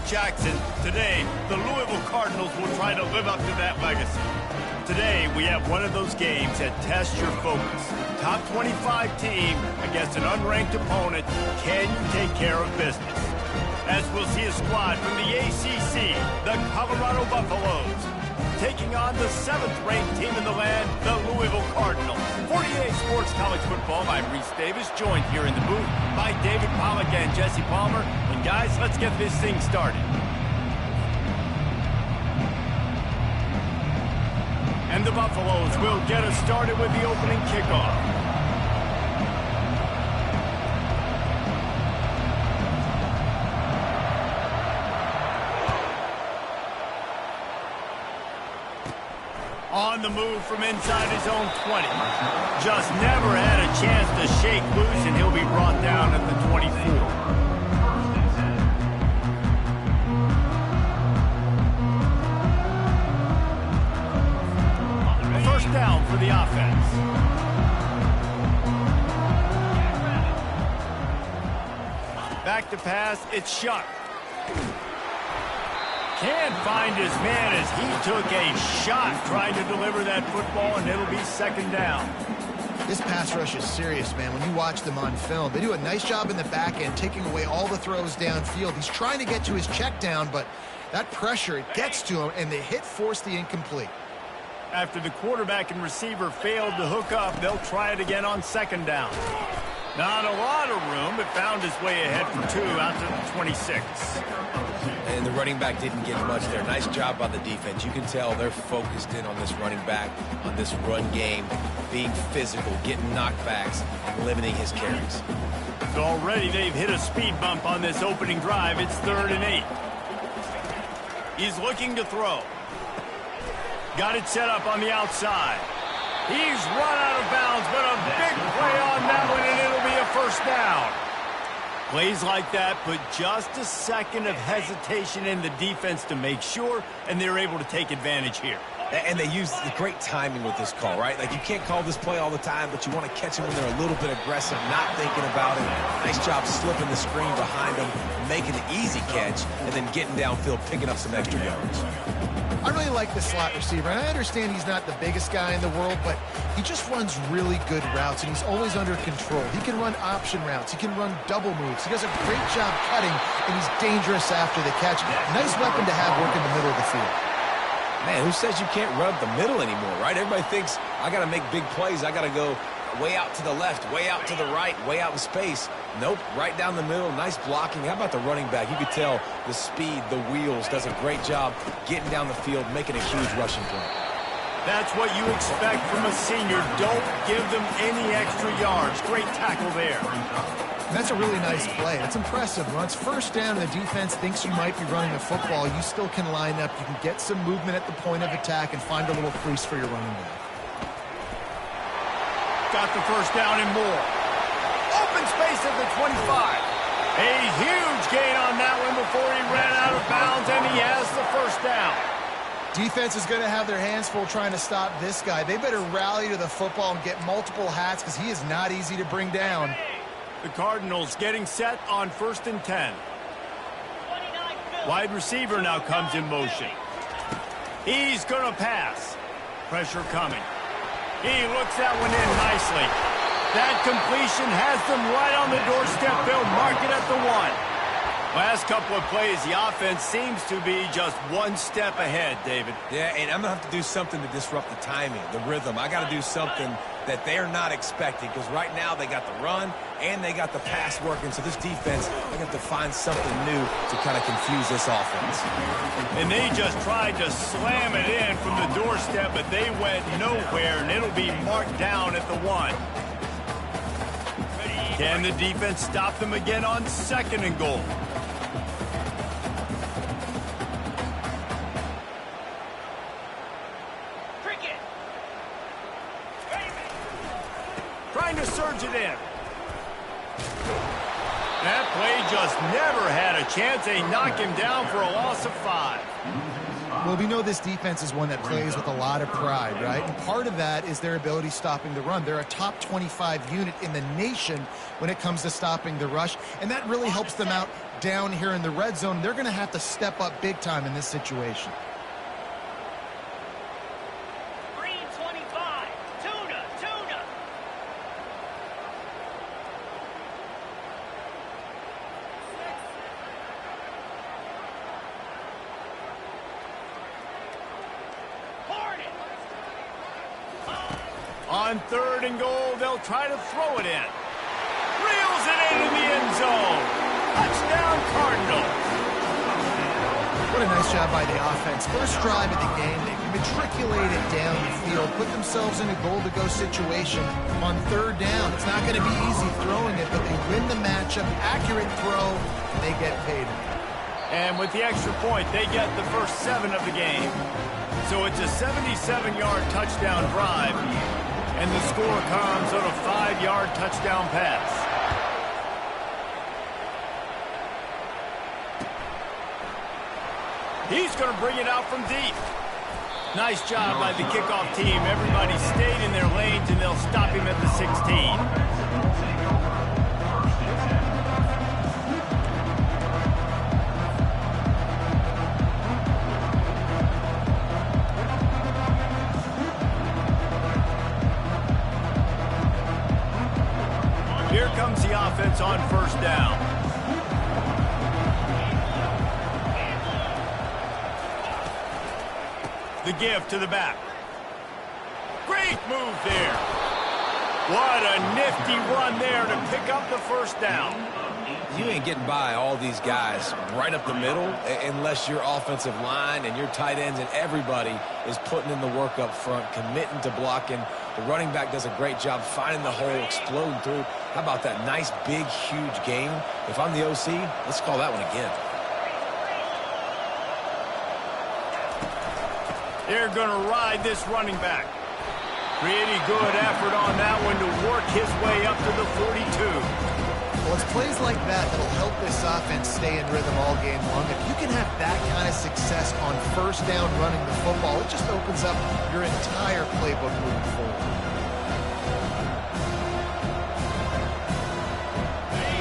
Jackson. Today, the Louisville Cardinals will try to live up to that legacy. Today, we have one of those games that tests your focus. Top 25 team against an unranked opponent. Can you take care of business? As we'll see a squad from the ACC, the Colorado Buffaloes, taking on the 7th-ranked team in the land, the Louisville Cardinals. 48 Sports College Football. I'm Reese Davis, joined here in the booth by David Pollack and Jesse Palmer. And guys, let's get this thing started. And the Buffaloes will get us started with the opening kickoff. On the move from inside his own 20. Just never had a chance to shake loose, and he'll be brought down at the 24. First down for the offense. Back to pass, it's Shuck. Can't find his man as he took a shot trying to deliver that football, and it'll be second down. This pass rush is serious, man. When you watch them on film, they do a nice job in the back end, taking away all the throws downfield. He's trying to get to his check down, but that pressure, it gets to him, and the hit forced the incomplete. After the quarterback and receiver failed to hook up, they'll try it again on second down. Not a lot of room, but found his way ahead for 2 out to the 26. And the running back didn't get much there. Nice job by the defense. You can tell they're focused in on this running back, on this run game, being physical, getting knockbacks, and limiting his carries. So already they've hit a speed bump on this opening drive. It's 3rd and 8. He's looking to throw. Got it set up on the outside. He's run out of bounds, but a big play on that one, and it'll be a first down. Plays like that put just a second of hesitation in the defense to make sure, and they're able to take advantage here. And they use the great timing with this call, right? Like, you can't call this play all the time, but you want to catch them when they're a little bit aggressive, not thinking about it. Nice job slipping the screen behind them, making the easy catch, and then getting downfield, picking up some extra yards. I really like the slot receiver, and I understand he's not the biggest guy in the world, but he just runs really good routes, and he's always under control. He can run option routes. He can run double moves. He does a great job cutting, and he's dangerous after the catch. Nice weapon to have working the middle of the field. Man, who says you can't run up the middle anymore, right? Everybody thinks, I got to make big plays. I got to go way out to the left, way out to the right, way out in space. Nope, right down the middle. Nice blocking. How about the running back? You could tell the speed, the wheels, does a great job getting down the field, making a huge rushing play. That's what you expect from a senior. Don't give them any extra yards. Great tackle there. That's a really nice play. It's impressive. When it's first down and the defense thinks you might be running the football, you still can line up. You can get some movement at the point of attack and find a little crease for your running back. Got the first down and more. Open space at the 25. A huge gain on that one before he ran out of bounds, and he has the first down. Defense is going to have their hands full trying to stop this guy. They better rally to the football and get multiple hats because he is not easy to bring down. The Cardinals getting set on 1st and 10. Wide receiver now comes in motion. He's going to pass. Pressure coming. He looks that one in nicely. That completion has them right on the doorstep. They'll mark it at the 1. Last couple of plays, the offense seems to be just one step ahead, David. Yeah, and I'm going to have to do something to disrupt the timing, the rhythm. I got to do something that they're not expecting because right now they got the run and they got the pass working. So this defense, they have to find something new to kind of confuse this offense. And they just tried to slam it in from the doorstep, but they went nowhere, and it'll be marked down at the 1. Can the defense stop them again on 2nd and goal? Trying to surge it in. That play just never had a chance. They knock him down for a loss of 5. Well, we know this defense is one that plays with a lot of pride, right? And part of that is their ability stopping the run. They're a top 25 unit in the nation when it comes to stopping the rush, and that really helps them out down here in the red zone. They're going to have to step up big time in this situation. On 3rd and goal, they'll try to throw it in. Reels it into the end zone. Touchdown, Cardinals. What a nice job by the offense. First drive of the game, they matriculated down the field, put themselves in a goal-to-go situation on 3rd down. It's not going to be easy throwing it, but they win the matchup. Accurate throw, and they get paid. And with the extra point, they get the first 7 of the game. So it's a 77-yard touchdown drive. And the score comes on a 5-yard touchdown pass. He's going to bring it out from deep. Nice job by the kickoff team. Everybody stayed in their lanes, and they'll stop him at the 16. Here comes the offense on 1st down. The give to the back. Great move there. What a nifty run there to pick up the 1st down. You ain't getting by all these guys right up the middle unless your offensive line and your tight ends and everybody is putting in the work up front, committing to blocking. The running back does a great job finding the hole, exploding through. How about that nice, big, huge gain? If I'm the OC, let's call that one again. They're going to ride this running back. Pretty good effort on that one to work his way up to the 42. Well, it's plays like that that'll help this offense stay in rhythm all game long. If you can have that kind of success on 1st down running the football, it just opens up your entire playbook moving forward.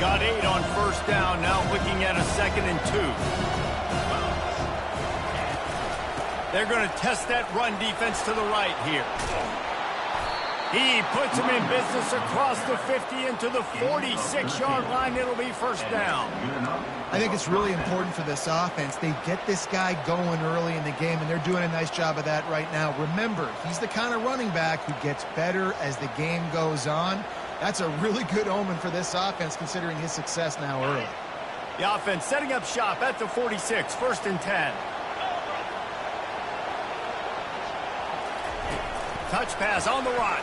Got 8 on 1st down, now looking at a 2nd and 2. They're going to test that run defense to the right here. He puts him in business across the 50 into the 46-yard line. It'll be 1st down. I think it's really important for this offense. They get this guy going early in the game, and they're doing a nice job of that right now. Remember, he's the kind of running back who gets better as the game goes on. That's a really good omen for this offense, considering his success now early. The offense setting up shop at the 46, 1st and 10. Touch pass on the run.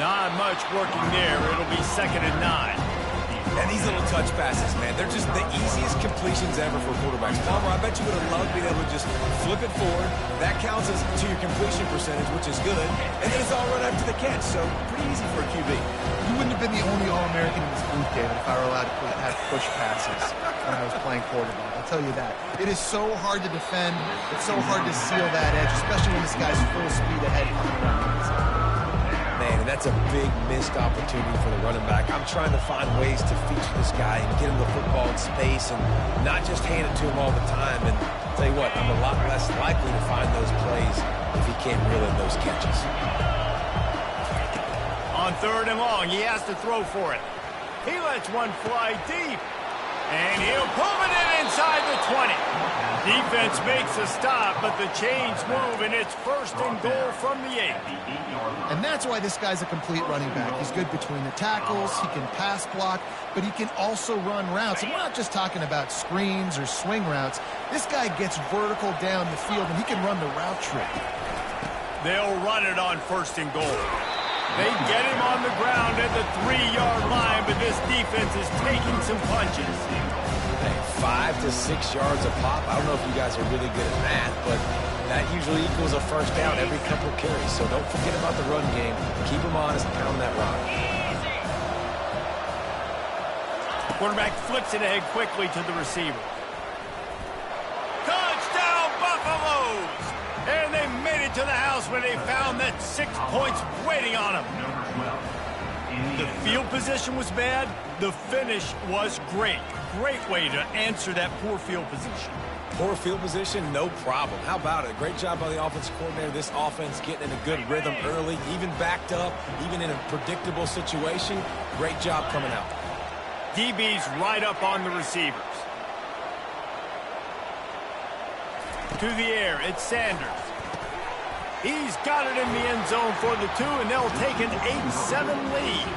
Not much working there. It'll be 2nd and 9. And these little touch passes, man, they're just the easiest completions ever for quarterbacks. Palmer, I bet you would have loved being able to just flip it forward. That counts as to your completion percentage, which is good. And then it's all run after the catch, so pretty easy for a QB. You wouldn't have been the only All-American in this booth, David, if I were allowed to have push passes when I was playing quarterback. I'll tell you that. It is so hard to defend. It's so hard to seal that edge, especially when this guy's full speed ahead coming around. Man, and that's a big missed opportunity for the running back. I'm trying to find ways to feature this guy and get him the football in space and not just hand it to him all the time. And I'll tell you what, I'm a lot less likely to find those plays if he can't reel in those catches. On 3rd and long, he has to throw for it. He lets one fly deep. And he'll pull it in inside the 20. Defense makes a stop, but the chains move, and it's 1st and goal from the 8. And that's why this guy's a complete running back. He's good between the tackles, he can pass block, but he can also run routes. And we're not just talking about screens or swing routes. This guy gets vertical down the field, and he can run the route tree. They'll run it on 1st and goal. They get him on the ground at the 3-yard line, but this defense is taking some punches. Hey, 5 to 6 yards a pop. I don't know if you guys are really good at math, but that usually equals a 1st down every couple carries. So don't forget about the run game. Keep them honest, pound that rock. Quarterback flips it ahead quickly to the receiver. Touchdown, Buffaloes! And they made it to the house when they found that 6 points waiting on them. The field position was bad. The finish was great. Great way to answer that poor field position. Poor field position, no problem. How about it? Great job by the offensive coordinator. This offense getting in a good rhythm early, even backed up, even in a predictable situation. Great job coming out. DB's right up on the receivers. To the air, it's Sanders. He's got it in the end zone for the 2, and they'll take an 8-7 lead.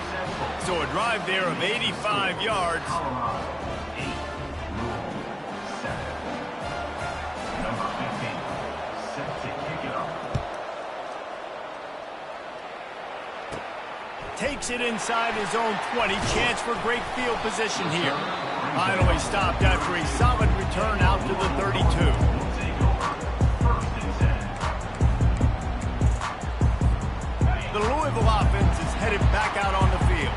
So a drive there of 85 yards. Takes it inside his own 20. Chance for great field position here. Finally stopped after a solid return out to the 32. The Louisville offense is headed back out on the field.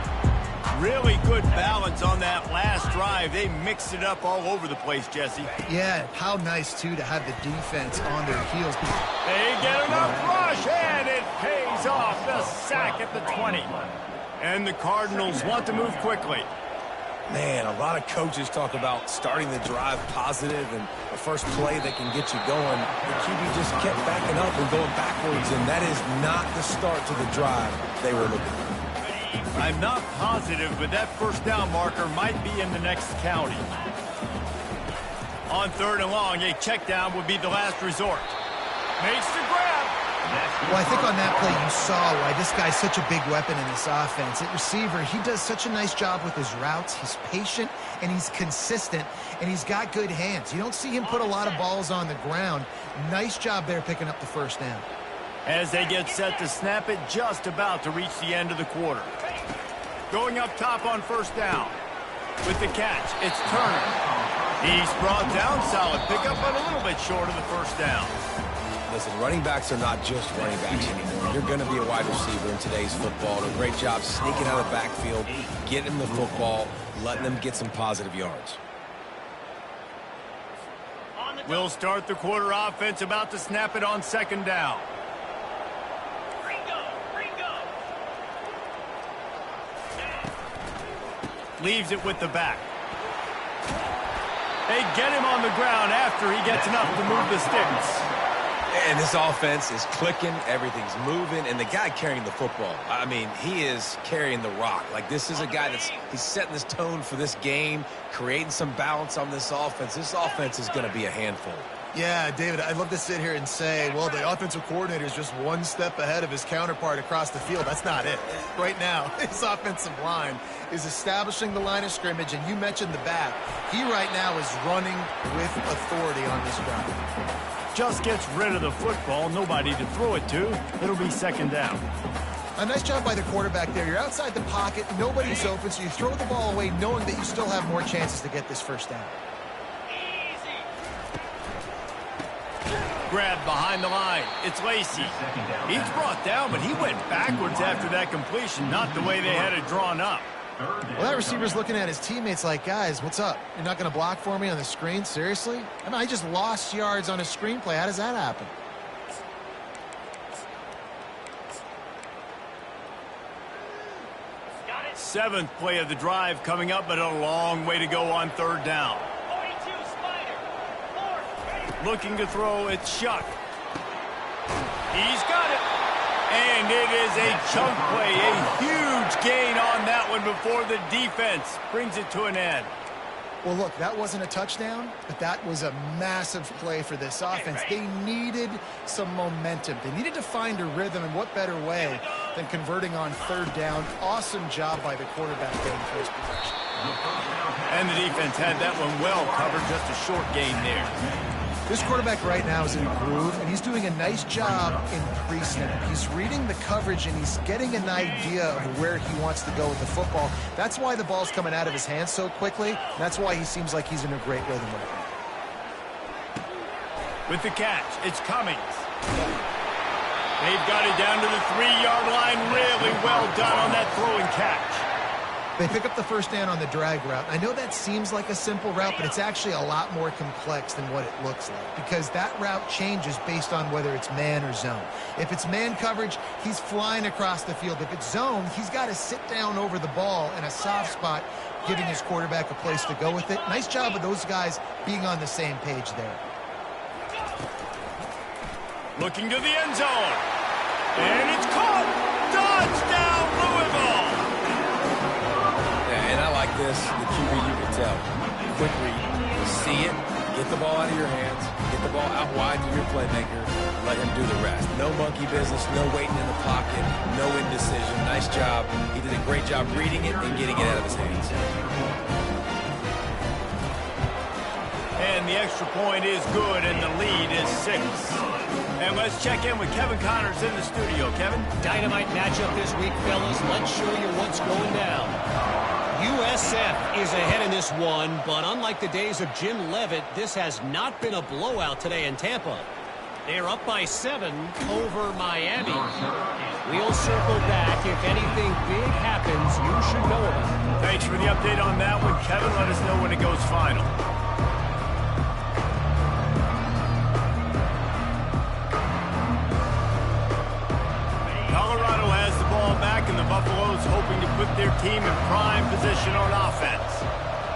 Really good balance on that last drive. They mixed it up all over the place, Jesse. Yeah, how nice, too, to have the defense on their heels. They get enough rush, and it pays off. The sack at the 20. And the Cardinals want to move quickly. Man, a lot of coaches talk about starting the drive positive and the first play that can get you going. The QB just kept backing up and going backwards, and that is not the start to the drive they were looking for. I'm not positive, but that first down marker might be in the next county. On 3rd and long, a check down would be the last resort. Makes the grab. Well, I think on that play you saw why this guy's such a big weapon in this offense. At receiver, he does such a nice job with his routes. He's patient, and he's consistent, and he's got good hands. You don't see him put a lot of balls on the ground. Nice job there picking up the first down. As they get set to snap it, just about to reach the end of the quarter. Going up top on first down. With the catch, it's Turner. He's brought down, solid pickup, but a little bit short of the first down. Listen, running backs are not just running backs anymore. You're going to be a wide receiver in today's football. And a great job sneaking out of the backfield, getting them the football, letting them get some positive yards. We'll start the quarter offense, about to snap it on 2nd down. Leaves it with the back. They get him on the ground after he gets enough to move the sticks. And this offense is clicking, everything's moving, and the guy carrying the football, I mean, he is carrying the rock. Like, this is a guy he's setting this tone for this game, creating some balance on this offense. This offense is going to be a handful. Yeah, David, I'd love to sit here and say, well, the offensive coordinator is just one step ahead of his counterpart across the field. That's not it. Right now, his offensive line is establishing the line of scrimmage, and you mentioned the back. He right now is running with authority on this drive. Just gets rid of the football, nobody to throw it to. It'll be 2nd down. A nice job by the quarterback there. You're outside the pocket, nobody's open, so you throw the ball away knowing that you still have more chances to get this first down. Grab behind the line. It's Lacey. He's brought down, but he went backwards after that completion, not the way they had it drawn up. Well, that receiver's looking at his teammates like, guys, what's up? You're not going to block for me on the screen? Seriously? I mean, I just lost yards on a screenplay. How does that happen? Seventh play of the drive coming up, but a long way to go on 3rd down. Looking to throw, it's Shuck. He's got it. And it is a chunk play, a huge gain on that one before the defense brings it to an end. Well, look, that wasn't a touchdown, but that was a massive play for this offense. They needed some momentum. They needed to find a rhythm, and what better way than converting on 3rd down. Awesome job by the quarterback getting first possession. And the defense had that one well covered, just a short gain there. This quarterback right now is in a groove, and he's doing a nice job in pre-snap. He's reading the coverage, and he's getting an idea of where he wants to go with the football. That's why the ball's coming out of his hands so quickly. That's why he seems like he's in a great rhythm right now. With the catch, it's Cummings. They've got it down to the 3-yard line. Really well done on that throw and catch. They pick up the first down on the drag route. I know that seems like a simple route, but it's actually a lot more complex than what it looks like because that route changes based on whether it's man or zone. If it's man coverage, he's flying across the field. If it's zone, he's got to sit down over the ball in a soft spot, giving his quarterback a place to go with it. Nice job of those guys being on the same page there. Looking to the end zone. And it's caught. Touchdown, Louisville. Yeah, and I like this. The QB, you can tell. Quick read. See it. Get the ball out of your hands. Get the ball out wide to your playmaker. Let him do the rest. No monkey business. No waiting in the pocket. No indecision. Nice job. He did a great job reading it and getting it out of his hands. And the extra point is good, and the lead is 6. And let's check in with Kevin Connors in the studio. Kevin? Dynamite matchup this week, fellas. Let's show you what's going down. USF is ahead in this one, but unlike the days of Jim Leavitt, this has not been a blowout today in Tampa. They're up by 7 over Miami. We'll circle back. If anything big happens, you should know about it. Thanks for the update on that one, Kevin. Let us know when it goes final. Colorado has the ball back, and the Buffaloes hoping to put their team in prime position on offense.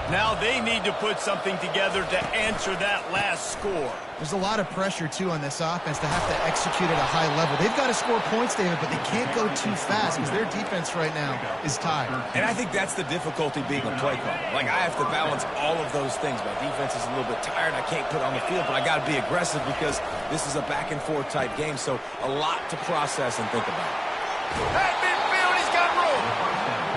Now they need to put something together to answer that last score. There's a lot of pressure, too, on this offense to have to execute at a high level. They've got to score points, David, but they can't go too fast because their defense right now is tired. And I think that's the difficulty being a play caller. Like, I have to balance all of those things. My defense is a little bit tired. I can't put on the field, but I got to be aggressive because this is a back-and-forth type game, so a lot to process and think about. At midfield, he's got room.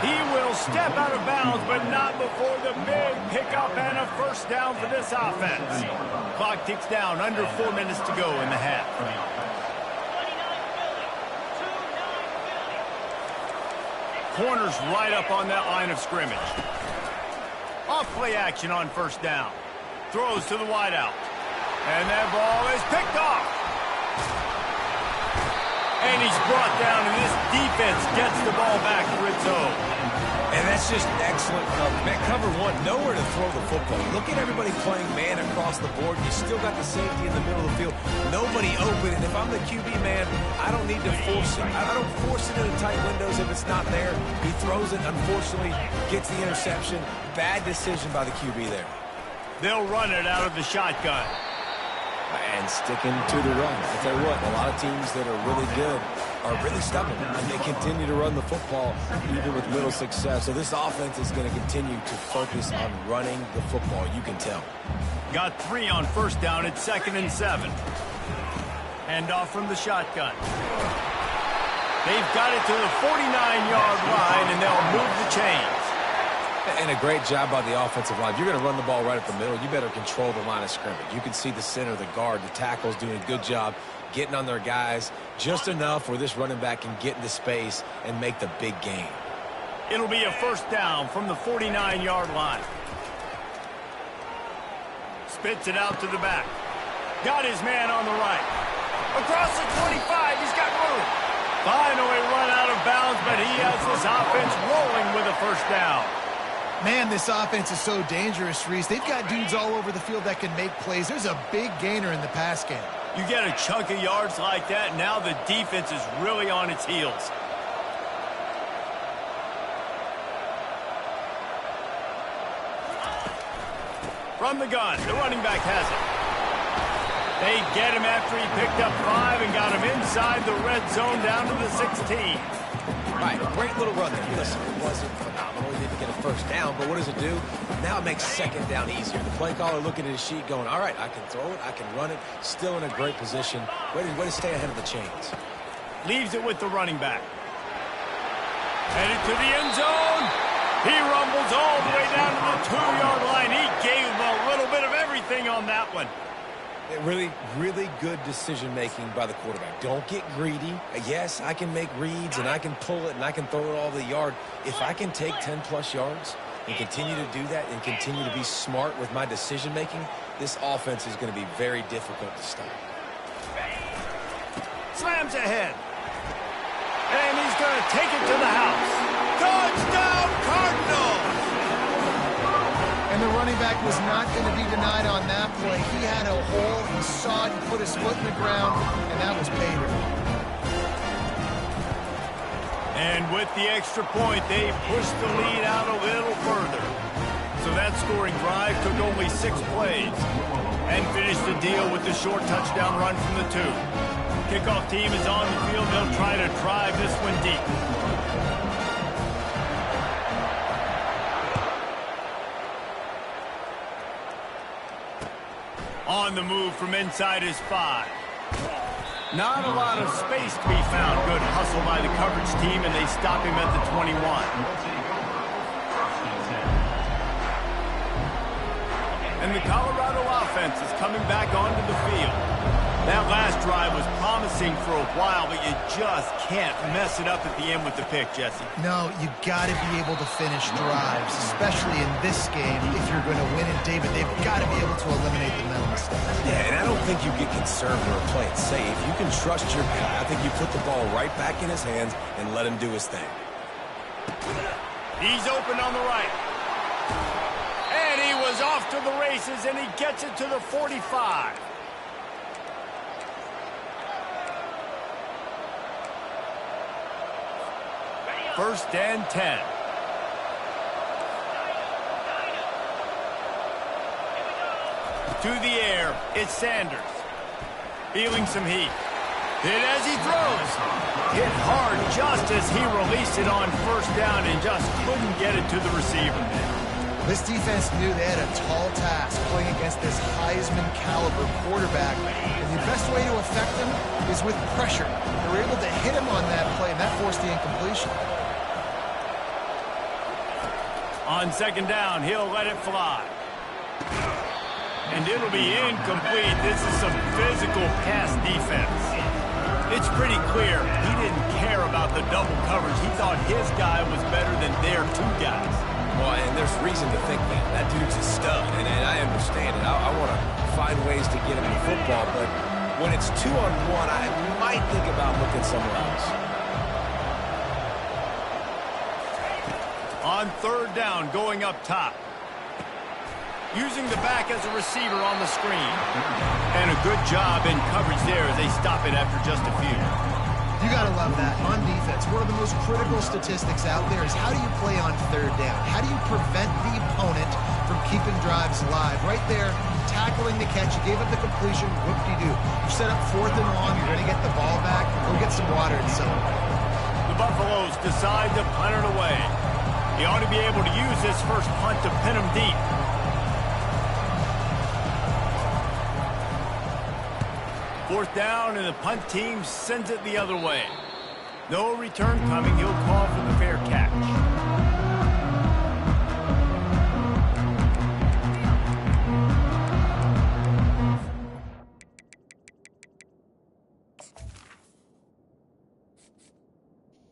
He will step out of bounds, but not before the big pickup and a first down for this offense. Clock ticks down, under 4 minutes to go in the half. Corners right up on that line of scrimmage. Off play action on first down. Throws to the wideout. And that ball is picked off. And he's brought down, and this defense gets the ball back for its own. And that's just excellent cover. Man, cover one, nowhere to throw the football. Look at everybody playing man across the board. You still got the safety in the middle of the field. Nobody open, and if I'm the QB man, I don't need to force it. I don't force it into tight windows if it's not there. He throws it, unfortunately, gets the interception. Bad decision by the QB there. They'll run it out of the shotgun. And sticking to the run. I tell you what, a lot of teams that are really good are really stubborn, and they continue to run the football even with little success. So this offense is going to continue to focus on running the football. You can tell. Got 3 on first down at 2nd and 7. Hand off from the shotgun. They've got it to the 49-yard line, and they'll move the chains. And a great job by the offensive line. If you're going to run the ball right up the middle, you better control the line of scrimmage. You can see the center, the guard, the tackles doing a good job getting on their guys just enough where this running back can get into space and make the big gain. It'll be a first down from the 49-yard line. Spits it out to the back. Got his man on the right. Across the 25, he's got room. Finally run out of bounds, but he has this offense rolling with a first down. Man, this offense is so dangerous, Reese. They've got dudes all over the field that can make plays. There's a big gainer in the pass game. You get a chunk of yards like that, now the defense is really on its heels. From the gun, the running back has it. They get him after he picked up 5 and got him inside the red zone down to the 16. Right, great little run there. Listen, it wasn't phenomenal. He didn't get a first down, but what does it do? Now it makes second down easier. The play caller looking at his sheet going, all right, I can throw it, I can run it. Still in a great position. Way to stay ahead of the chains. Leaves it with the running back. Headed to the end zone. He rumbles all the way down to the 2-yard line. He gave him a little bit of everything on that one. Really, really good decision-making by the quarterback. Don't get greedy. Yes, I can make reads, and I can pull it, and I can throw it all the yard. If I can take 10-plus yards and continue to do that and continue to be smart with my decision-making, this offense is going to be very difficult to stop. Slams ahead. And he's going to take it to the house. Touchdown, Cardinals! And the running back was not going to be denied on that play. He had a hole, he saw it, he put his foot in the ground, and that was pay dirt. And with the extra point, they pushed the lead out a little further. So that scoring drive took only 6 plays and finished the deal with the short touchdown run from the 2. Kickoff team is on the field. They'll try to drive this one deep. On the move from inside his 5. Not a lot of space to be found. Good hustle by the coverage team, and they stop him at the 21. And the Colorado offense is coming back onto the field. That last drive was promising for a while, but you just can't mess it up at the end with the pick, Jesse. No, you got to be able to finish drives, especially in this game. If you're going to win it, David, they've got to be able to eliminate the mental mistakes. Yeah, and I don't think you get conservative or play it safe. You can trust your guy. I think you put the ball right back in his hands and let him do his thing. He's open on the right. And he was off to the races, and he gets it to the 45. First and 10. To the air, it's Sanders. Feeling some heat. Hit as he throws. Hit hard just as he released it on first down and just couldn't get it to the receiver. This defense knew they had a tall task playing against this Heisman-caliber quarterback, and the best way to affect him is with pressure. They were able to hit him on that play, and that forced the incompletion. On second down, he'll let it fly. And it'll be incomplete. This is some physical pass defense. It's pretty clear he didn't care about the double coverage. He thought his guy was better than their 2 guys. Well, and there's reason to think that. That dude's a stud, and I understand it. I want to find ways to get him in football, but when it's 2-on-1, I might think about looking somewhere else. On third down, going up top. Using the back as a receiver on the screen. And a good job in coverage there as they stop it after just a few. You got to love that. On defense, one of the most critical statistics out there is how do you play on third down? How do you prevent the opponent from keeping drives alive? Right there, tackling the catch. You gave up the completion. Whoop-de-doo. You set up 4th and long. You're going to get the ball back. Go get some water and celebrate. The Buffaloes decide to punt it away. He ought to be able to use this first punt to pin him deep. Fourth down, and the punt team sends it the other way. No return coming. He'll call for the fair catch.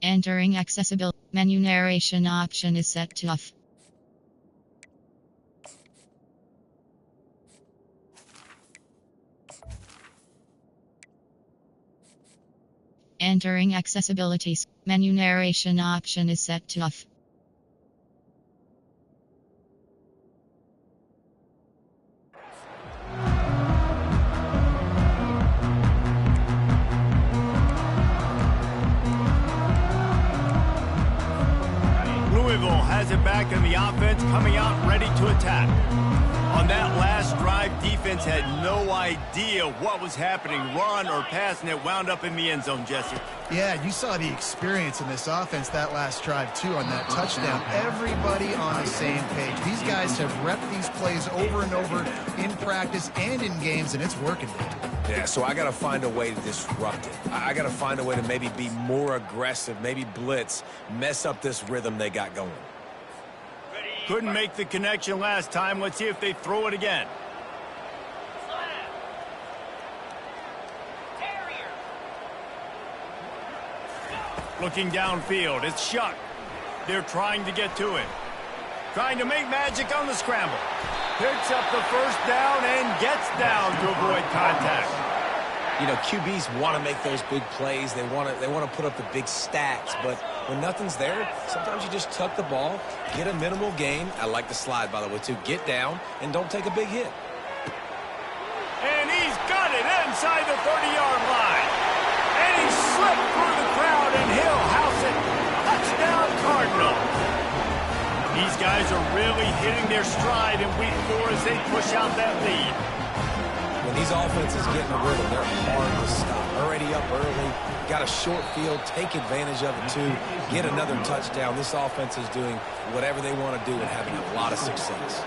Entering accessibility. Menu narration option is set to off. Entering accessibilities. Menu narration option is set to off. Louisville has it back in the offense, coming out ready to attack. On that last drive, defense had no idea what was happening, run or pass, and it wound up in the end zone, Jesse. Yeah, you saw the experience in this offense that last drive, too, on that touchdown. Everybody on the same page. These guys have repped these plays over and over in practice and in games, and it's working. Yeah, so I got to find a way to disrupt it. I got to find a way to maybe be more aggressive, maybe blitz, mess up this rhythm they got going. Couldn't make the connection last time. Let's see if they throw it again. Looking downfield, it's Shuck. They're trying to get to it. Trying to make magic on the scramble. Picks up the first down and gets down to avoid contact. You know, QBs want to make those big plays. They want to put up the big stats. But when nothing's there, sometimes you just tuck the ball, get a minimal gain. I like the slide, by the way, too. Get down and don't take a big hit. And he's got it inside the 30-yard line. And he slipped through the crowd, and he'll house it. Touchdown, Cardinals. These guys are really hitting their stride in week 4 as they push out that lead. When these offenses get in the rhythm, they're hard to stop. Already up early, got a short field, take advantage of it too, get another touchdown. This offense is doing whatever they want to do and having a lot of success.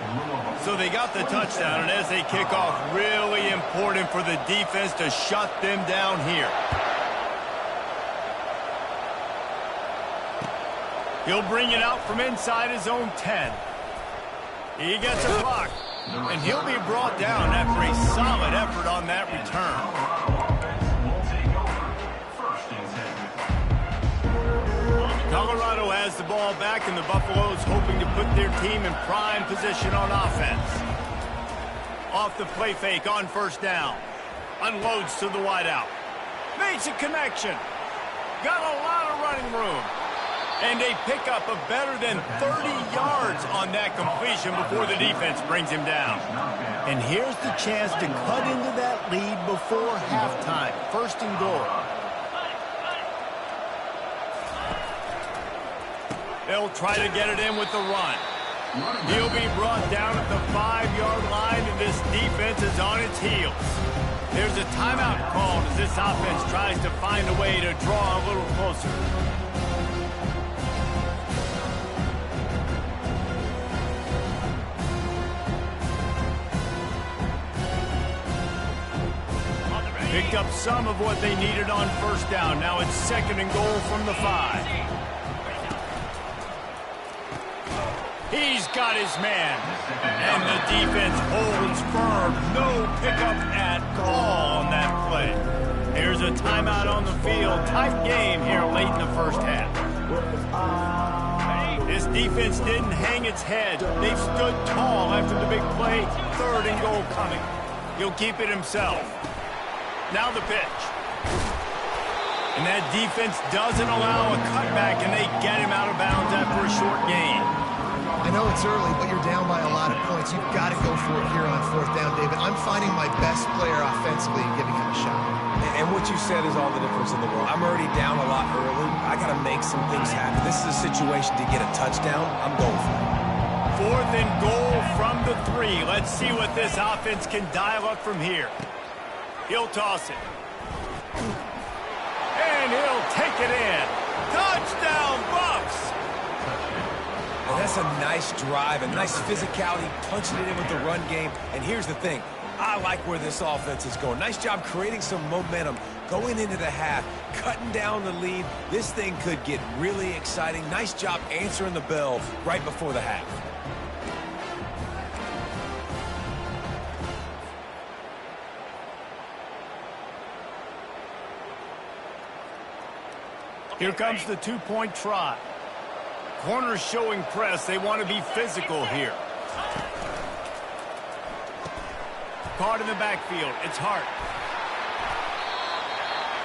So they got the touchdown, and as they kick off, really important for the defense to shut them down here. He'll bring it out from inside his own 10. He gets a block. And he'll be brought down after a solid effort on that return. Colorado has the ball back, and the Buffaloes hoping to put their team in prime position on offense. Off the play fake on first down. Unloads to the wideout. Makes a connection. Got a lot of running room. And they pick up a better than 30 yards on that completion before the defense brings him down. And here's the chance to cut into that lead before halftime. First and goal. They'll try to get it in with the run. He'll be brought down at the 5-yard line, and this defense is on its heels. There's a timeout called as this offense tries to find a way to draw a little closer. Picked up some of what they needed on first down. Now it's second and goal from the 5. He's got his man. And the defense holds firm. No pickup at all on that play. Here's a timeout on the field. Tight game here late in the first half. This defense didn't hang its head. They've stood tall after the big play. Third and goal coming. He'll keep it himself. Now the pitch. And that defense doesn't allow a cutback, and they get him out of bounds after a short gain. I know it's early, but you're down by a lot of points. You've got to go for it here on fourth down, David. I'm finding my best player offensively and giving him a shot. And what you said is all the difference in the world. I'm already down a lot early. I got to make some things happen. This is a situation to get a touchdown. I'm going for it. Fourth and goal from the 3. Let's see what this offense can dial up from here. He'll toss it. And he'll take it in. Touchdown, Buffs! Well, that's a nice drive, a nice physicality, punching it in with the run game. And here's the thing. I like where this offense is going. Nice job creating some momentum, going into the half, cutting down the lead. This thing could get really exciting. Nice job answering the bell right before the half. Here comes the two-point try. Corners showing press. They want to be physical here. Caught in the backfield. It's Hart.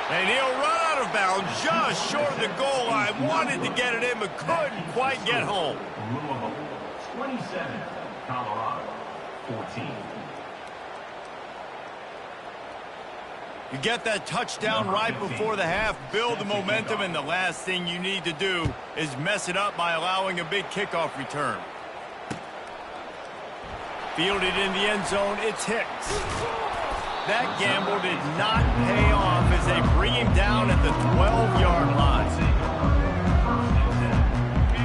And he'll run out of bounds just short of the goal line. Wanted to get it in, but couldn't quite get home. 27, Colorado, 14. You get that touchdown right before the half, build the momentum, and the last thing you need to do is mess it up by allowing a big kickoff return. Fielded in the end zone, it's Hicks. That gamble did not pay off as they bring him down at the 12-yard line.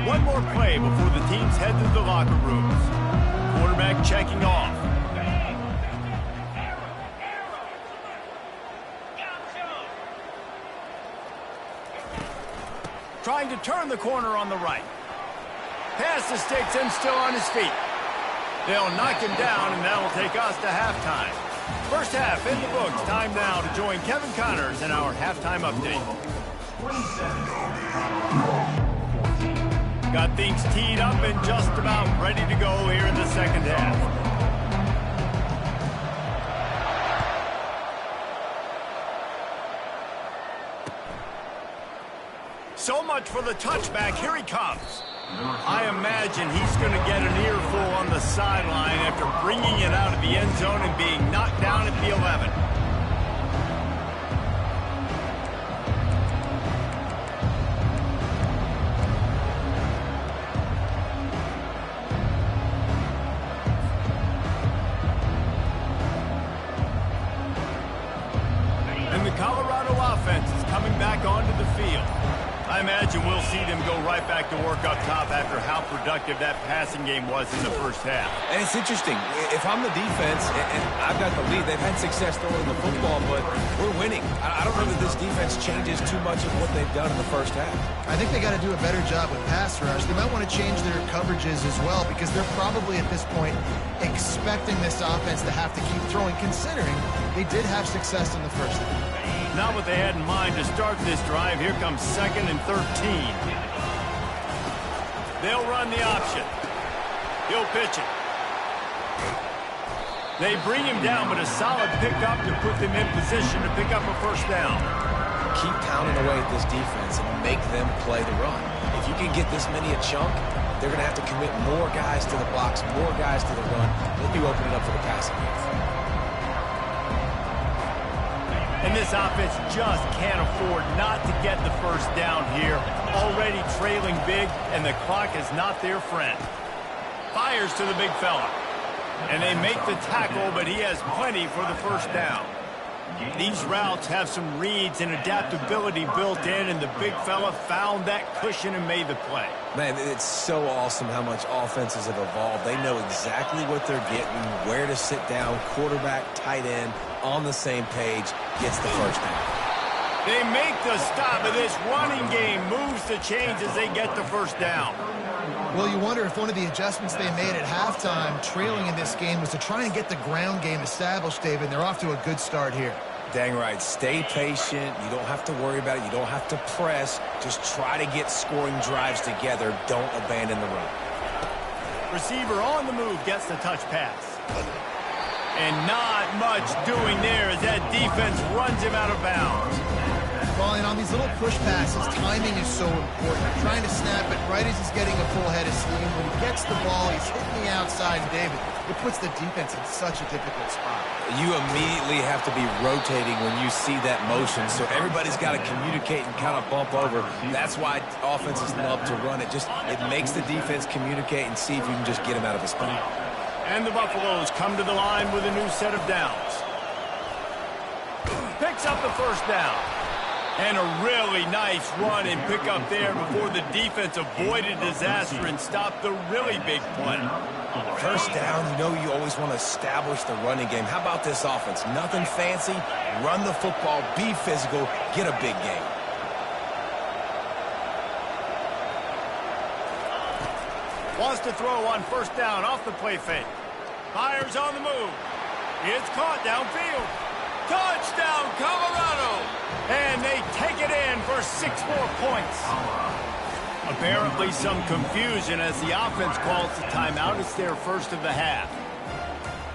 One more play before the teams head to the locker rooms. Quarterback checking off. Trying to turn the corner on the right. Pass the sticks and still on his feet. They'll knock him down, and that'll take us to halftime. First half in the books. Time now to join Kevin Connors in our halftime update. Got things teed up and just about ready to go here in the second half. So much for the touchback. Here he comes. I imagine he's going to get an earful on the sideline after bringing it out of the end zone and being knocked down at the 11. And the Colorado offense is coming back onto the field. I imagine we'll see them go right back to work up top after how productive that passing game was in the first half. And it's interesting. If I'm the defense and I've got the lead, they've had success throwing the football, but we're winning. I don't know that this defense changes too much of what they've done in the first half. I think they got to do a better job with pass rush. They might want to change their coverages as well because they're probably at this point expecting this offense to have to keep throwing, considering they did have success in the first half. Not what they had in mind to start this drive. Here comes 2nd and 13. They'll run the option. He'll pitch it. They bring him down, but a solid pickup to put them in position to pick up a first down. Keep pounding away at this defense and make them play the run. If you can get this many a chunk, they're going to have to commit more guys to the box, more guys to the run. They'll be opening up for the passing game. And this offense just can't afford not to get the first down here. Already trailing big, and the clock is not their friend. Fires to the big fella. And they make the tackle, but he has plenty for the first down. These routes have some reads and adaptability built in, and the big fella found that cushion and made the play. Man, it's so awesome how much offenses have evolved. They know exactly what they're getting, where to sit down, quarterback, tight end, on the same page, gets the first down. They make the stop, and this running game moves the chains as they get the first down. Well, you wonder if one of the adjustments they made at halftime, trailing in this game, was to try and get the ground game established, David. They're off to a good start here. Dang right. Stay patient. You don't have to worry about it. You don't have to press. Just try to get scoring drives together. Don't abandon the run. Receiver on the move gets the touch pass. And not much doing there as that defense runs him out of bounds. Well, and on these little push passes, timing is so important. Trying to snap it right as he's getting a full head of steam. When he gets the ball, he's hitting the outside, David. It puts the defense in such a difficult spot. You immediately have to be rotating when you see that motion, so everybody's got to communicate and kind of bump over. That's why offenses love to run it. It makes the defense communicate and see if you can just get him out of a spot. And the Buffaloes come to the line with a new set of downs. Picks up the first down. And a really nice run and pick up there before the defense avoided disaster and stopped the really big play. First down, you always want to establish the running game. How about this offense? Nothing fancy. Run the football, be physical, get a big game. Wants to throw on first down off the play fake. Fires on the move. It's caught downfield. Touchdown, Colorado! And they take it in for 6 more points. Apparently some confusion as the offense calls the timeout. It's their first of the half.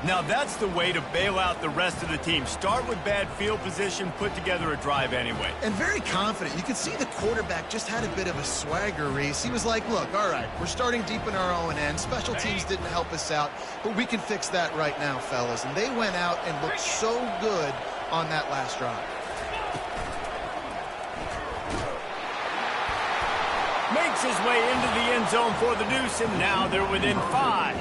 Now that's the way to bail out the rest of the team. Start with bad field position, put together a drive anyway. And very confident. You could see the quarterback just had a bit of a swagger, Reese. He was like, look, all right, we're starting deep in our own end. Special teams didn't help us out, but we can fix that right now, fellas. And they went out and looked so good on that last drive. Makes his way into the end zone for the deuce, and now they're within 5.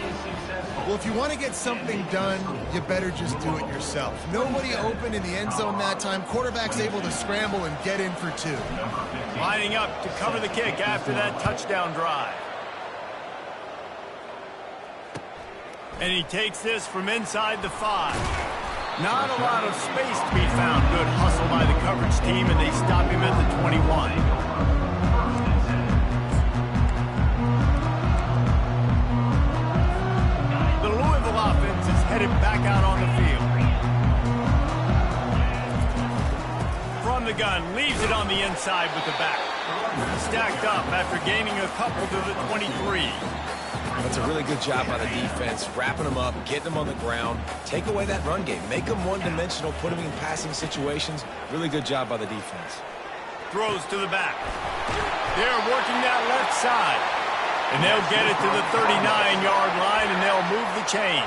Well, if you want to get something done, you better just do it yourself. Nobody open in the end zone that time. Quarterback's able to scramble and get in for 2. Lining up to cover the kick after that touchdown drive. And he takes this from inside the 5. Not a lot of space to be found. Good hustle by the coverage team, and they stop him at the 21. Offense is headed back out on the field. From the gun, leaves it on the inside with the back. Stacked up after gaining a couple to the 23. That's a really good job by the defense, wrapping them up, getting them on the ground. Take away that run game. Make them one-dimensional, put them in passing situations. Really good job by the defense. Throws to the back. They're working that left side. And they'll get it to the 39-yard line, and they'll move the chains.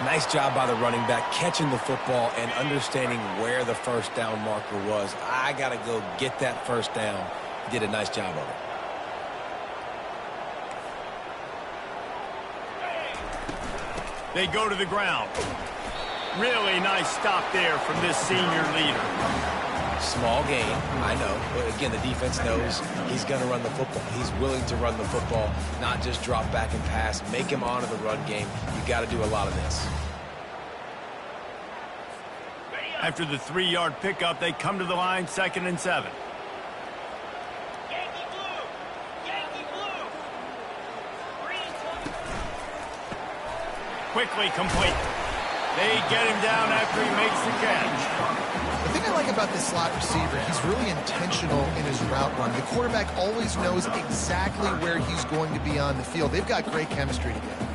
Nice job by the running back, catching the football and understanding where the first down marker was. I got to go get that first down. He did a nice job of it. They go to the ground. Really nice stop there from this senior leader. Small gain, I know. But again, the defense knows he's going to run the football. He's willing to run the football, not just drop back and pass. Make him honor the run game. You got to do a lot of this. After the 3-yard pickup, they come to the line, 2nd and 7. Yankee blue! Yankee blue! Quickly complete. They get him down after he makes the catch. The thing I like about this slot receiver, he's really intentional in his route run. The quarterback always knows exactly where he's going to be on the field. They've got great chemistry together.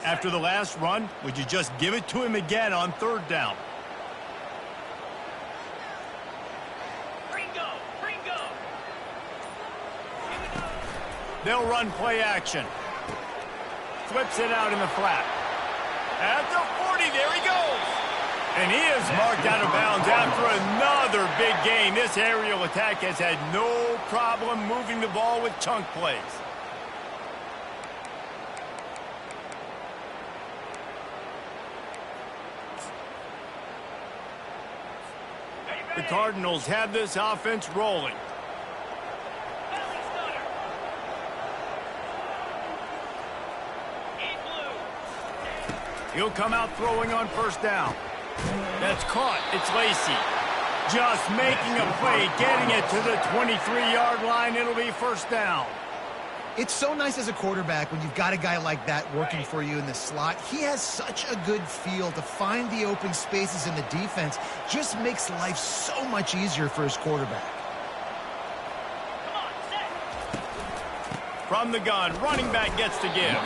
After the last run, would you just give it to him again on 3rd down? They'll run play action. Flips it out in the flat. At the 40, there he goes. And he is marked out of bounds after another big gain. This aerial attack has had no problem moving the ball with chunk plays. The Cardinals have this offense rolling. He'll come out throwing on 1st down. That's caught. It's Lacy. Just making a play, getting it to the 23-yard line. It'll be 1st down. It's so nice as a quarterback when you've got a guy like that working for you in the slot. He has such a good feel to find the open spaces in the defense. Just makes life so much easier for his quarterback. From the gun, running back gets to give.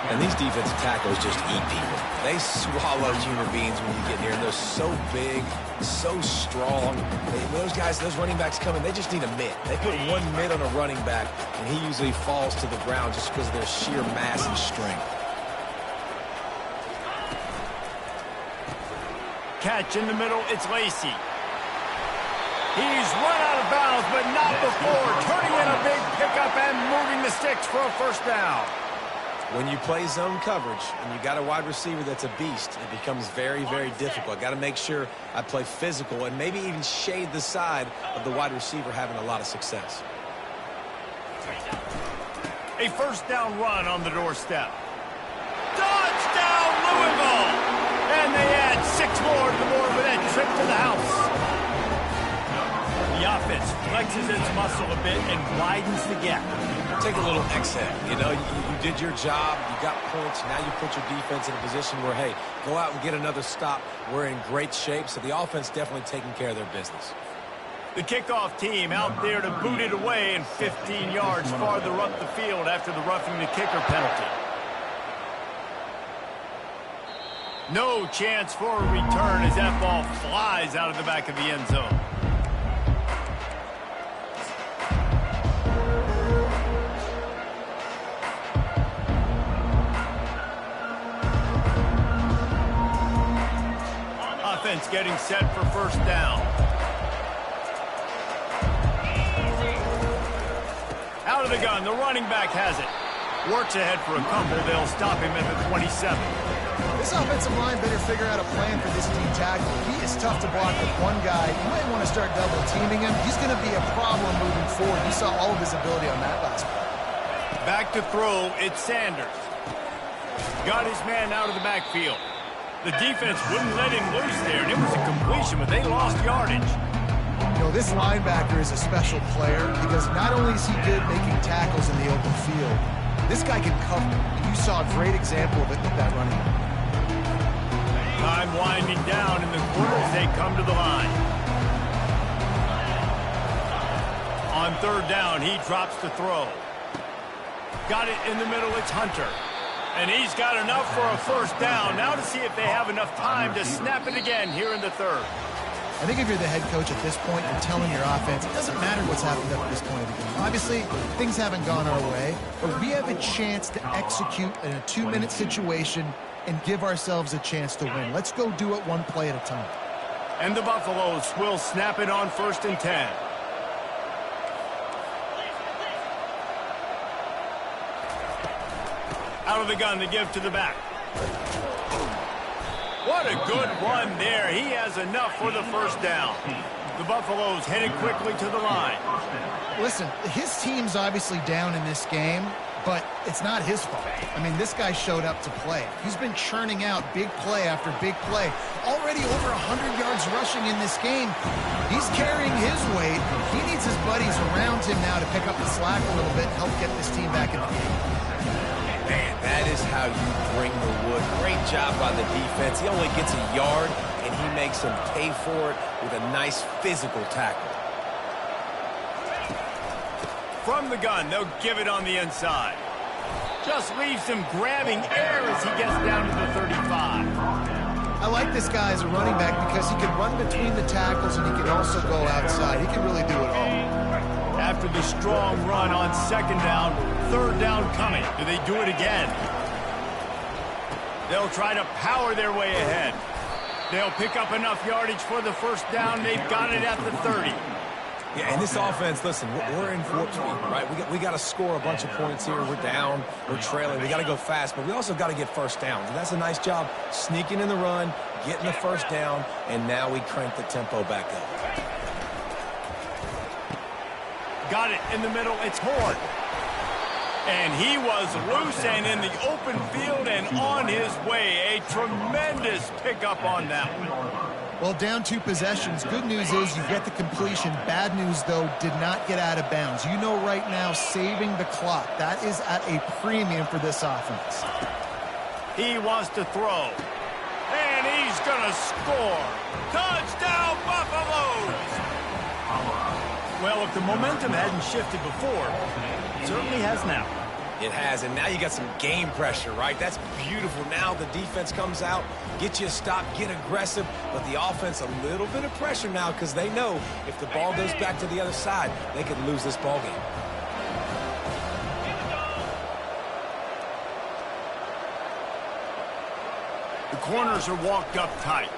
And these defensive tackles just eat people. They swallow human beings when you get near them. They're so big, so strong. Those guys, those running backs come in, they just need a mitt. They put one mitt on a running back, and he usually falls to the ground just because of their sheer mass and strength. Catch in the middle, it's Lacy. He's run out of bounds, but not before turning in a big pickup and moving the sticks for a 1st down. When you play zone coverage and you got a wide receiver that's a beast, it becomes very, very difficult. I got to make sure I play physical and maybe even shade the side of the wide receiver having a lot of success. A 1st down run on the doorstep. Touchdown, Louisville! And they add 6 more to the board with that trip to the house. The offense flexes its muscle a bit and widens the gap. Take a little exhale. You know, you did your job. You got points. Now you put your defense in a position where, hey, go out and get another stop. We're in great shape. So the offense definitely taking care of their business. The kickoff team out there to boot it away and 15 yards farther up the field after the roughing the kicker penalty. No chance for a return as that ball flies out of the back of the end zone. Offense getting set for 1st down. Out of the gun, the running back has it. Works ahead for a couple. They'll stop him at the 27. This offensive line better figure out a plan for this D tackle. He is tough to block with one guy. You might want to start double teaming him. He's going to be a problem moving forward. You saw all of his ability on that last play. Back to throw, it's Sanders. Got his man out of the backfield. The defense wouldn't let him loose there, and it was a completion, but they lost yardage. You know, this linebacker is a special player because not only is he good making tackles in the open field, this guy can cover. And you saw a great example of it with that running back. Time winding down in the quarter as they come to the line. On third down, he drops to throw. Got it in the middle, it's Hunter. And he's got enough for a first down. Now to see if they have enough time to snap it again here in the third. I think if you're the head coach at this point, you're telling your offense, it doesn't matter what's happened up at this point of the game. Obviously, things haven't gone our way, but we have a chance to execute in a 2-minute situation and give ourselves a chance to win. Let's go do it one play at a time. And the Buffaloes will snap it on 1st and 10. Out of the gun to give to the back. What a good run there. He has enough for the first down. The Buffaloes headed quickly to the line. Listen, his team's obviously down in this game, but it's not his fault. I mean, this guy showed up to play. He's been churning out big play after big play. Already over 100 yards rushing in this game. He's carrying his weight. He needs his buddies around him now to pick up the slack a little bit and help get this team back in the game. Man, that is how you bring the wood. Great job by the defense. He only gets a yard, and he makes them pay for it with a nice physical tackle. From the gun, they'll give it on the inside. Just leaves him grabbing air as he gets down to the 35. I like this guy as a running back because he can run between the tackles and he can also go outside. He can really do it all. After the strong run on 2nd down, 3rd down coming. Do they do it again? They'll try to power their way ahead. They'll pick up enough yardage for the first down. They've got it at the 30. Yeah, and this offense, listen, we're in Warp Speed, right? We got to score a bunch of points here. We're down. We're trailing. We got to go fast, but we also got to get first downs. And that's a nice job sneaking in the run, getting the first down, and now we crank the tempo back up. Got it in the middle. It's Horn. And he was loose and in the open field and on his way. A tremendous pickup on that one. Well, down 2 possessions. Good news is you get the completion. Bad news, though, did not get out of bounds. You know right now, saving the clock. That is at a premium for this offense. He wants to throw. And he's going to score. Touchdown, Buffaloes! Well, if the momentum hadn't shifted before, it certainly has now. It has, and now you got some game pressure, right? That's beautiful. Now the defense comes out, get you a stop, get aggressive, but the offense a little bit of pressure now because they know if the ball goes back to the other side, they could lose this ball game. The corners are walked up tight.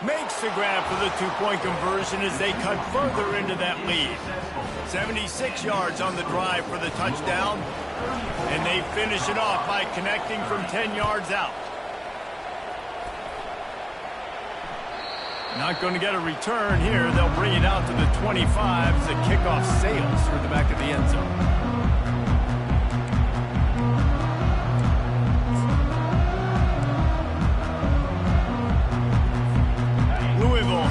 Makes the grab for the 2-point conversion as they cut further into that lead. 76 yards on the drive for the touchdown. And they finish it off by connecting from 10 yards out. Not going to get a return here. They'll bring it out to the 25 as the kickoff sails through the back of the end zone.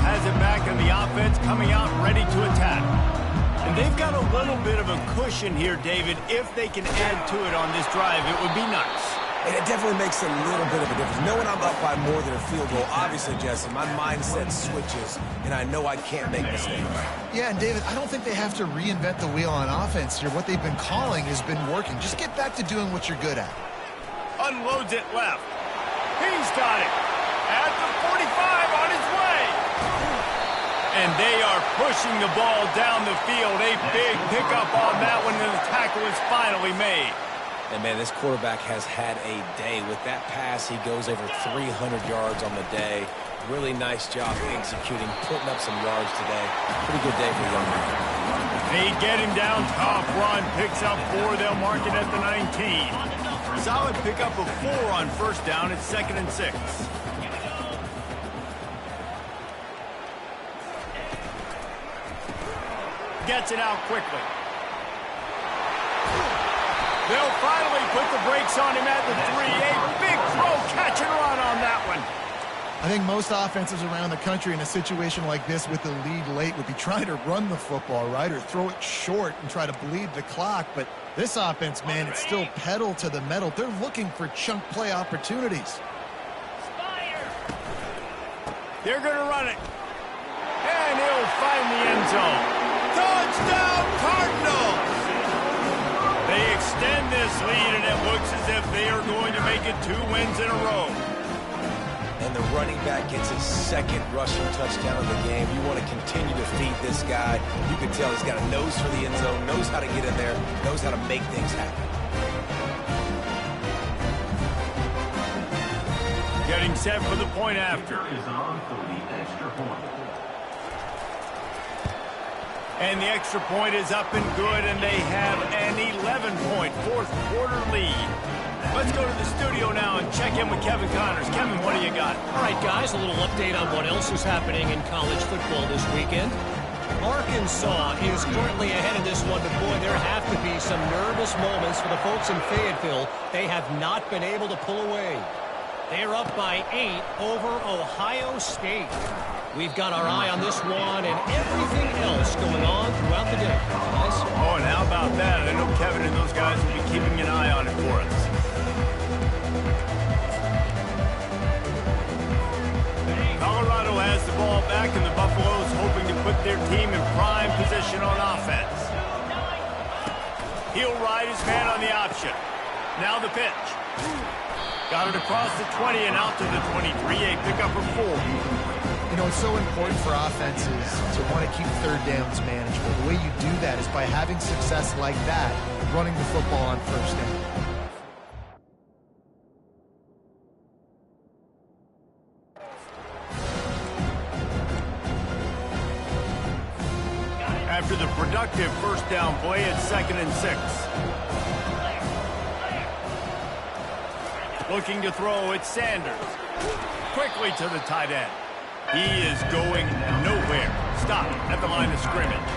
Has it back in the offense, coming out ready to attack. And they've got a little bit of a cushion here, David. If they can add to it on this drive, it would be nice. And it definitely makes a little bit of a difference. Knowing I'm up by more than a field goal, obviously, Jesse, my mindset switches, and I know I can't make mistakes. Yeah, and David, I don't think they have to reinvent the wheel on offense here. What they've been calling has been working. Just get back to doing what you're good at. Unloads it left. He's got it. At the 45 on his way. And they are pushing the ball down the field. A big pickup on that one, and the tackle is finally made. And, man, this quarterback has had a day. With that pass, he goes over 300 yards on the day. Really nice job executing, putting up some yards today. Pretty good day for the young man. They get him down, tough run, picks up 4. They'll mark it at the 19. Solid pickup of 4 on first down. It's 2nd and 6. Gets it out quickly. They'll finally put the brakes on him at the 3. A big throw, catch and run on that one. I think most offenses around the country in a situation like this with the lead late would be trying to run the football, right, or throw it short and try to bleed the clock. But this offense, man, it's still pedal to the metal. They're looking for chunk play opportunities. They're going to run it. And he'll find the end zone. Touchdown, Cardinals! They extend this lead, and it looks as if they are going to make it 2 wins in a row. And the running back gets his second rushing touchdown of the game. You want to continue to feed this guy. You can tell he's got a nose for the end zone, knows how to get in there, knows how to make things happen. Getting set for the point after. Is on for the extra point. And the extra point is up and good, and they have an 11-point fourth-quarter lead. Let's go to the studio now and check in with Kevin Connors. Kevin, what do you got? All right, guys, a little update on what else is happening in college football this weekend. Arkansas is currently ahead in this one, but boy, there have to be some nervous moments for the folks in Fayetteville. They have not been able to pull away. They're up by 8 over Ohio State. We've got our eye on this one and everything else going on throughout the day, guys. Oh, and how about that? I know Kevin and those guys will be keeping an eye on it for us. Colorado has the ball back, and the Buffaloes hoping to put their team in prime position on offense. He'll ride his man on the option. Now the pitch. Got it across the 20 and out to the 23, a pickup of 4. You know, it's so important for offenses to want to keep third downs manageable. The way you do that is by having success like that, running the football on first down. After the productive first down play, it's 2nd and 6. Looking to throw, it's Sanders. Quickly to the tight end. He is going nowhere. Stop at the line of scrimmage.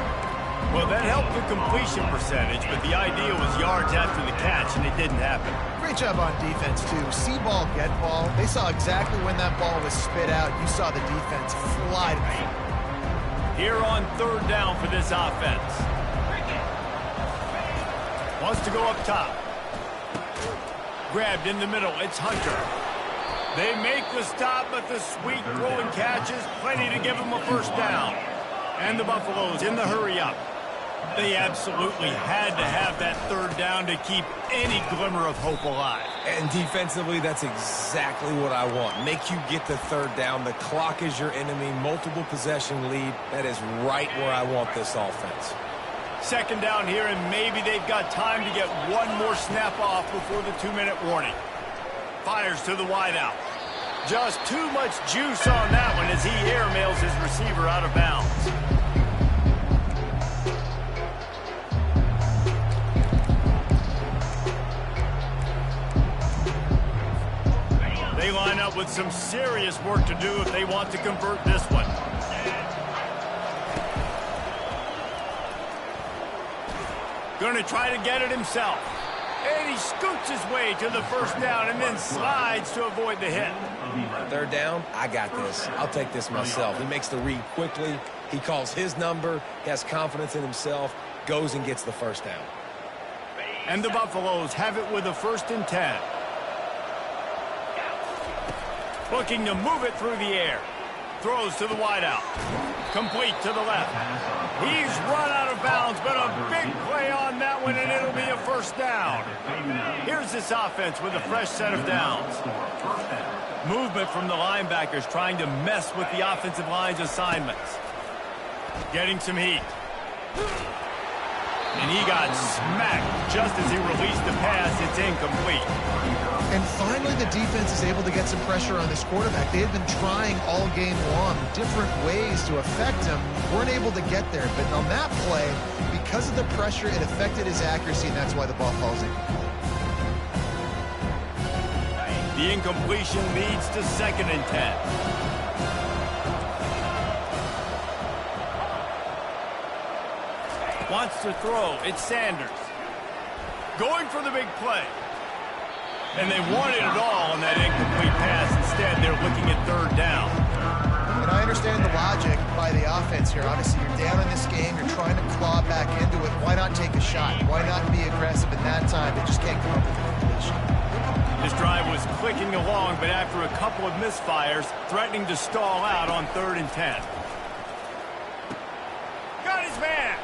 Well, that helped the completion percentage, but the idea was yards after the catch, and it didn't happen. Great job on defense, too. See ball, get ball. They saw exactly when that ball was spit out. You saw the defense fly to the field. Here on 3rd down for this offense. Wants to go up top. Grabbed in the middle. It's Hunter. They make the stop, but the sweet throw and catch is plenty to give them a first down. And the Buffaloes in the hurry up. They absolutely had to have that 3rd down to keep any glimmer of hope alive. And defensively, that's exactly what I want. Make you get the 3rd down. The clock is your enemy. Multiple possession lead. That is right where I want this offense. 2nd down here, and maybe they've got time to get one more snap off before the 2-minute warning. Fires to the wideout. Just too much juice on that one as he airmails his receiver out of bounds. They line up with some serious work to do if they want to convert this one. Going to try to get it himself. And he scoots his way to the first down and then slides to avoid the hit. 3rd down, I got this. I'll take this myself. He makes the read quickly. He calls his number. He has confidence in himself. Goes and gets the first down. And the Buffaloes have it with a 1st and 10. Looking to move it through the air. Throws to the wideout. Complete to the left. He's run out of bounds, but a big play on that one, and it'll be a first down. Here's this offense with a fresh set of downs. Movement from the linebackers trying to mess with the offensive line's assignments. Getting some heat. And he got smacked just as he released the pass. It's incomplete. And finally, the defense is able to get some pressure on this quarterback. They had been trying all game long different ways to affect him. Weren't able to get there. But on that play, because of the pressure, it affected his accuracy, and that's why the ball falls in. The incompletion leads to 2nd and 10. Wants to throw. It's Sanders. Going for the big play. And they wanted it all on that incomplete pass. Instead, they're looking at 3rd down. And I understand the logic by the offense here. Obviously, you're down in this game. You're trying to claw back into it. Why not take a shot? Why not be aggressive in that time? They just can't come up with the completion. This drive was clicking along, but after a couple of misfires, threatening to stall out on 3rd and 10. Got his man.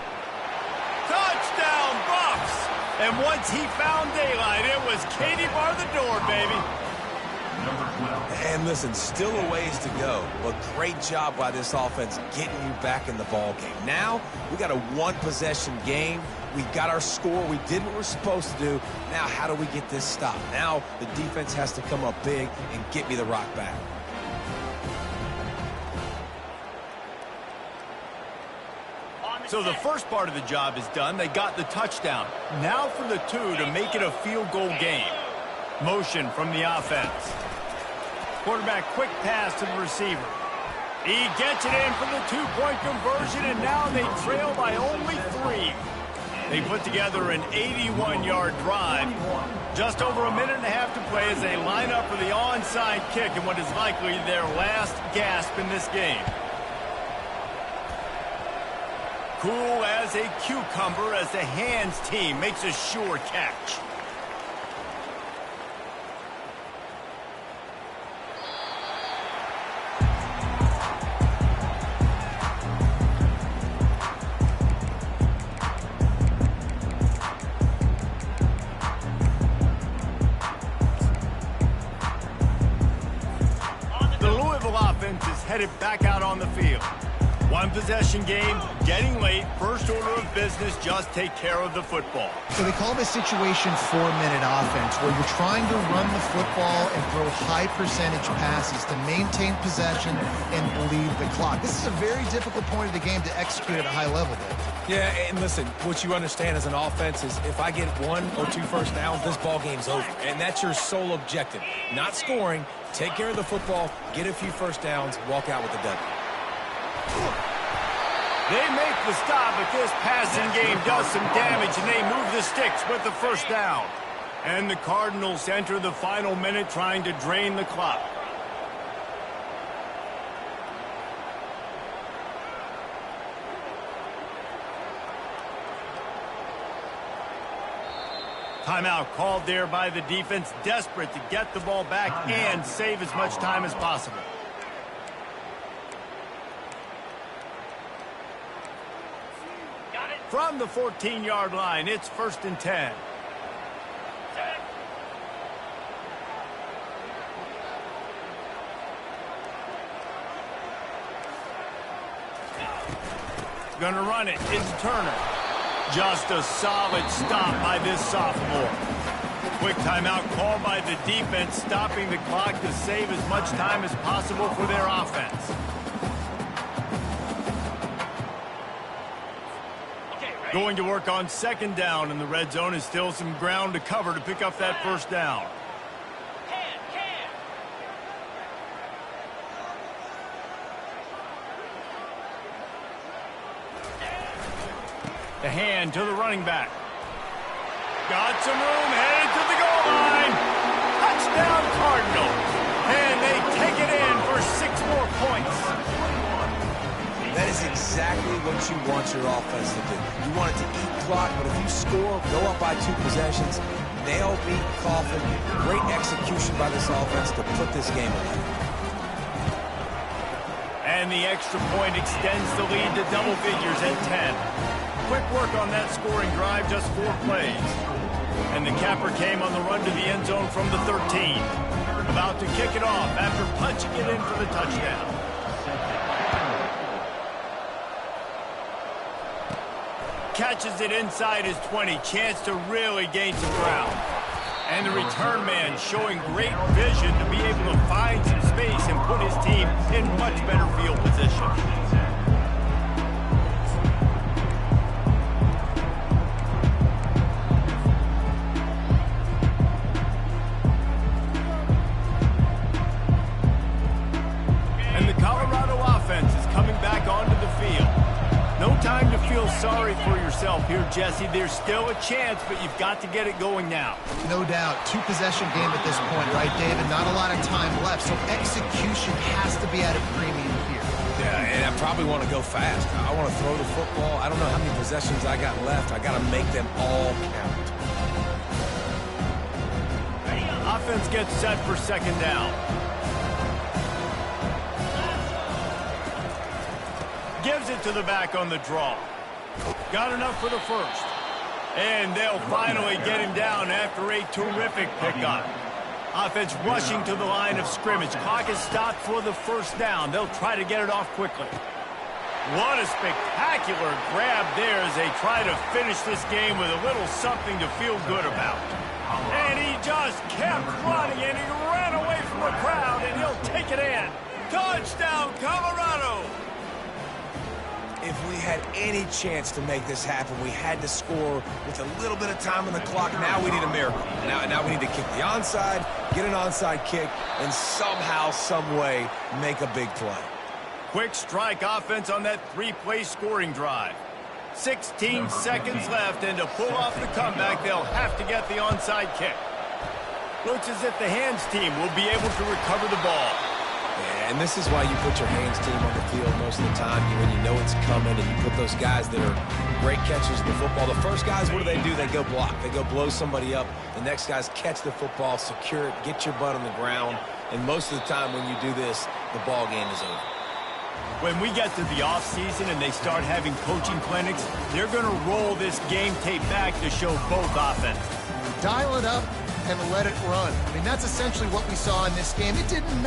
And once he found daylight, it was Katie bar the door, baby. Number 12. And listen, still a ways to go, but great job by this offense getting you back in the ball game. Now, we got a one-possession game. We got our score. We did what we're supposed to do. Now, how do we get this stopped? Now, the defense has to come up big and get me the rock back. So the first part of the job is done. They got the touchdown. Now for the two to make it a field goal game. Motion from the offense. Quarterback quick pass to the receiver. He gets it in for the two-point conversion, and now they trail by only 3. They put together an 81-yard drive. Just over a minute and a half to play as they line up for the onside kick in what is likely their last gasp in this game. Cool as a cucumber as the hands team makes a sure catch. The Louisville offense is headed back out on the field. One possession game, getting late, first order of business, just take care of the football. So they call this situation 4-minute offense, where you're trying to run the football and throw high percentage passes to maintain possession and bleed the clock. This is a very difficult point of the game to execute at a high level, Dave. Yeah, and listen, what you understand as an offense is if I get 1 or 2 first downs, this ball game's over. And that's your sole objective. Not scoring, take care of the football, get a few first downs, walk out with a W. They make the stop, but this passing game does some damage, and they move the sticks with the first down. And the Cardinals enter the final minute trying to drain the clock. Timeout called there by the defense, desperate to get the ball back and save as much time as possible. From the 14-yard line, it's 1st and 10. Gonna run it. It's Turner. Just a solid stop by this sophomore. Quick timeout called by the defense, stopping the clock to save as much time as possible for their offense. Going to work on 2nd down, and the red zone is still some ground to cover to pick up that first down. The hand to the running back. Got some room, headed to the goal line. Touchdown Cardinals. And they take it in for 6 more points. That is exactly what you want your offense to do. You want it to eat clock, but if you score, go up by 2 possessions, nail, beat, coffin. Great execution by this offense to put this game away. And the extra point extends the lead to double figures at 10. Quick work on that scoring drive, just 4 plays. And the capper came on the run to the end zone from the 13. About to kick it off after punching it in for the touchdown. Catches it inside his 20. Chance to really gain some ground. And the return man showing great vision to be able to find some space and put his team in much better field position. And the Colorado offense is coming back onto the field. No time to feel sorry for yourself here, Jesse. There's still a chance, but you've got to get it going now. No doubt. 2-possession game at this point, right, David? Not a lot of time left, so execution has to be at a premium here. Yeah, and I probably want to go fast. I want to throw the football. I don't know how many possessions I got left. I got to make them all count. Offense gets set for 2nd down. Gives it to the back on the draw. Got enough for the first. And they'll finally get him down after a terrific pickup. Offense rushing to the line of scrimmage. Clock is stopped for the first down. They'll try to get it off quickly. What a spectacular grab there as they try to finish this game with a little something to feel good about. And he just kept running, and he ran away from the crowd, and he'll take it in. Touchdown, Colorado! If we had any chance to make this happen, we had to score with a little bit of time on the clock. Now we need a miracle. Now we need to kick the onside, get an onside kick, and somehow, some way, make a big play. Quick strike offense on that three-play scoring drive. 16 seconds left, and to pull off the comeback, they'll have to get the onside kick. Looks as if the hands team will be able to recover the ball. Yeah, and this is why you put your hands team on the field most of the time when you know it's coming, and you put those guys that are great catchers of the football. The first guys, what do? They go block. They go blow somebody up. The next guys catch the football, secure it, get your butt on the ground, and most of the time when you do this, the ball game is over. When we get to the offseason and they start having coaching clinics, they're going to roll this game tape back to show both offenses. Dial it up and let it run. I mean, that's essentially what we saw in this game. It didn't matter.